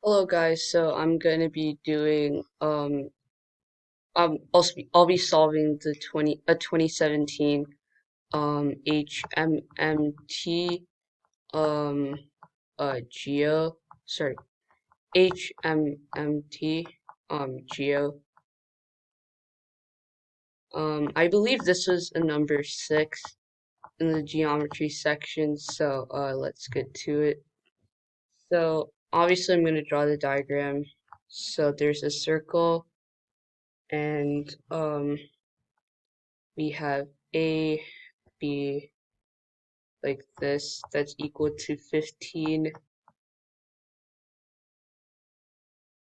Hello guys, so I'm gonna be doing I'll be solving the 2017 HMMT um Geo sorry HMMT Geo. I believe this was a number 6 in the geometry section, so let's get to it. So obviously I'm gonna draw the diagram. So there's a circle and we have A, B, like this, that's equal to 15.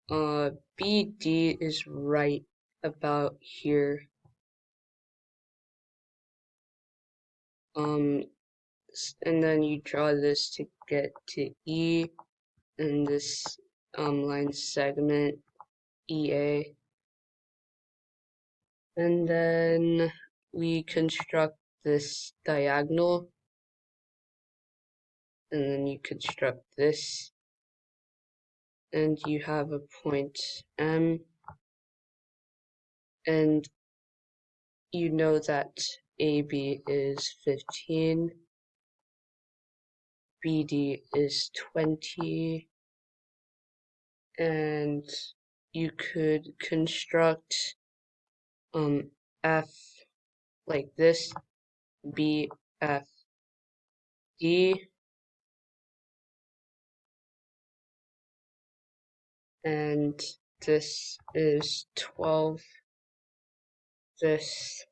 BD is right about here. Um, and then you draw this to get to E, and this line segment, EA. And then we construct this diagonal, and then you construct this, and you have a point M, and you know that AB is 15, BD is 20, and you could construct F like this, BFD, and this is 12. This,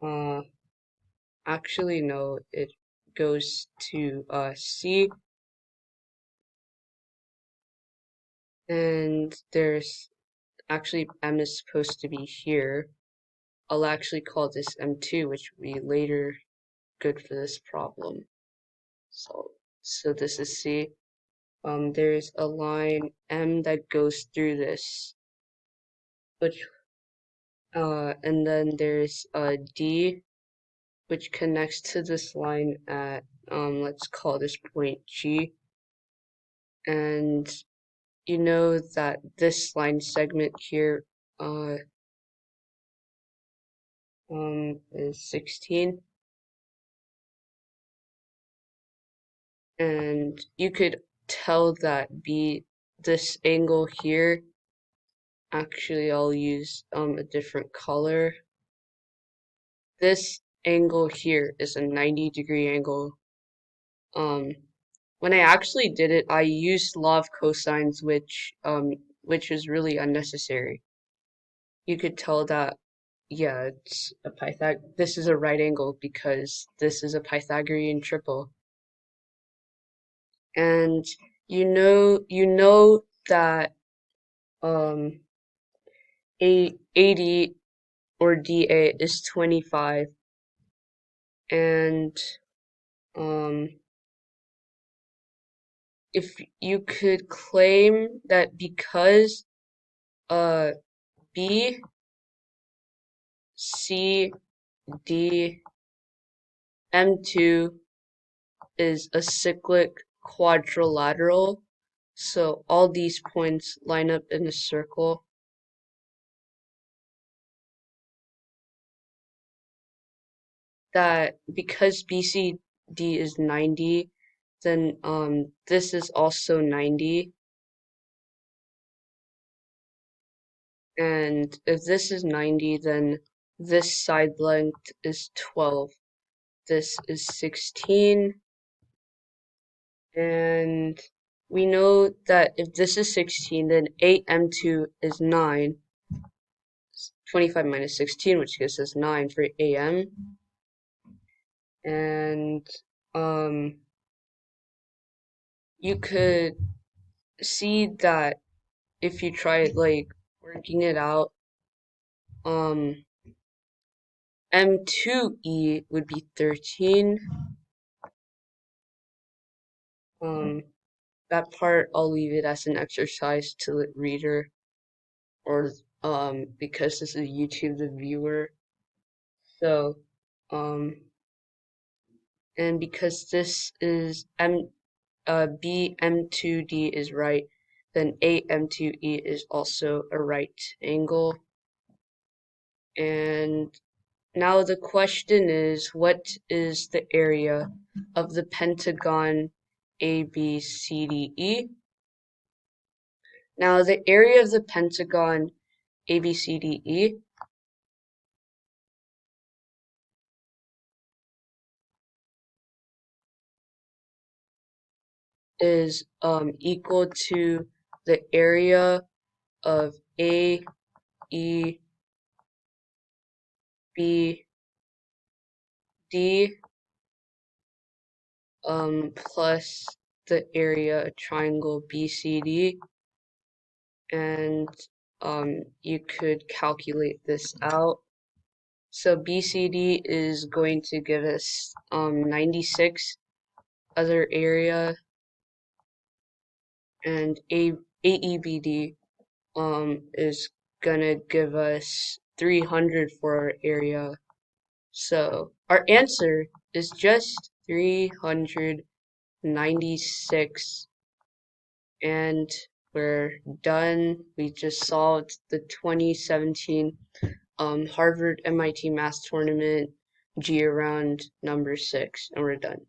uh, actually no, it goes to C, and there's actually M is supposed to be here. I'll actually call this M2, which will be later good for this problem. So this is C. There's a line M that goes through this, which and then there's a D which connects to this line at let's call this point G, and you know that this line segment here uh is 16, and you could tell that this angle here, actually I'll use a different color. This angle here is a 90-degree angle. When I actually did it, I used law of cosines, which is really unnecessary. You could tell that, yeah, it's a this is a right angle because this is a Pythagorean triple. And you know that um AD or DA is 25, and um if you could claim that because uh B, C, D, M2 is a cyclic quadrilateral, so all these points line up in a circle, that because BCD is 90, then this is also 90, and if this is 90, then this side length is 12, this is 16, and we know that if this is 16, then 8M2 is 9, 25 minus 16, which gives us 9 for AM. And you could see that if you try like working it out, M2E would be 13. That part I'll leave it as an exercise to the reader, or because this is YouTube, the viewer. So and because this is BM2D is right, then AM2E is also a right angle. And now the question is, what is the area of the pentagon ABCDE? Now the area of the pentagon ABCDE is equal to the area of A, E, B, D plus the area of triangle BCD, and you could calculate this out. So BCD is going to give us 96 other area, and AEBD is gonna give us 300 for our area. So our answer is just 396, and we're done. We just solved the 2017 Harvard MIT Math Tournament Geo round number 6, and we're done.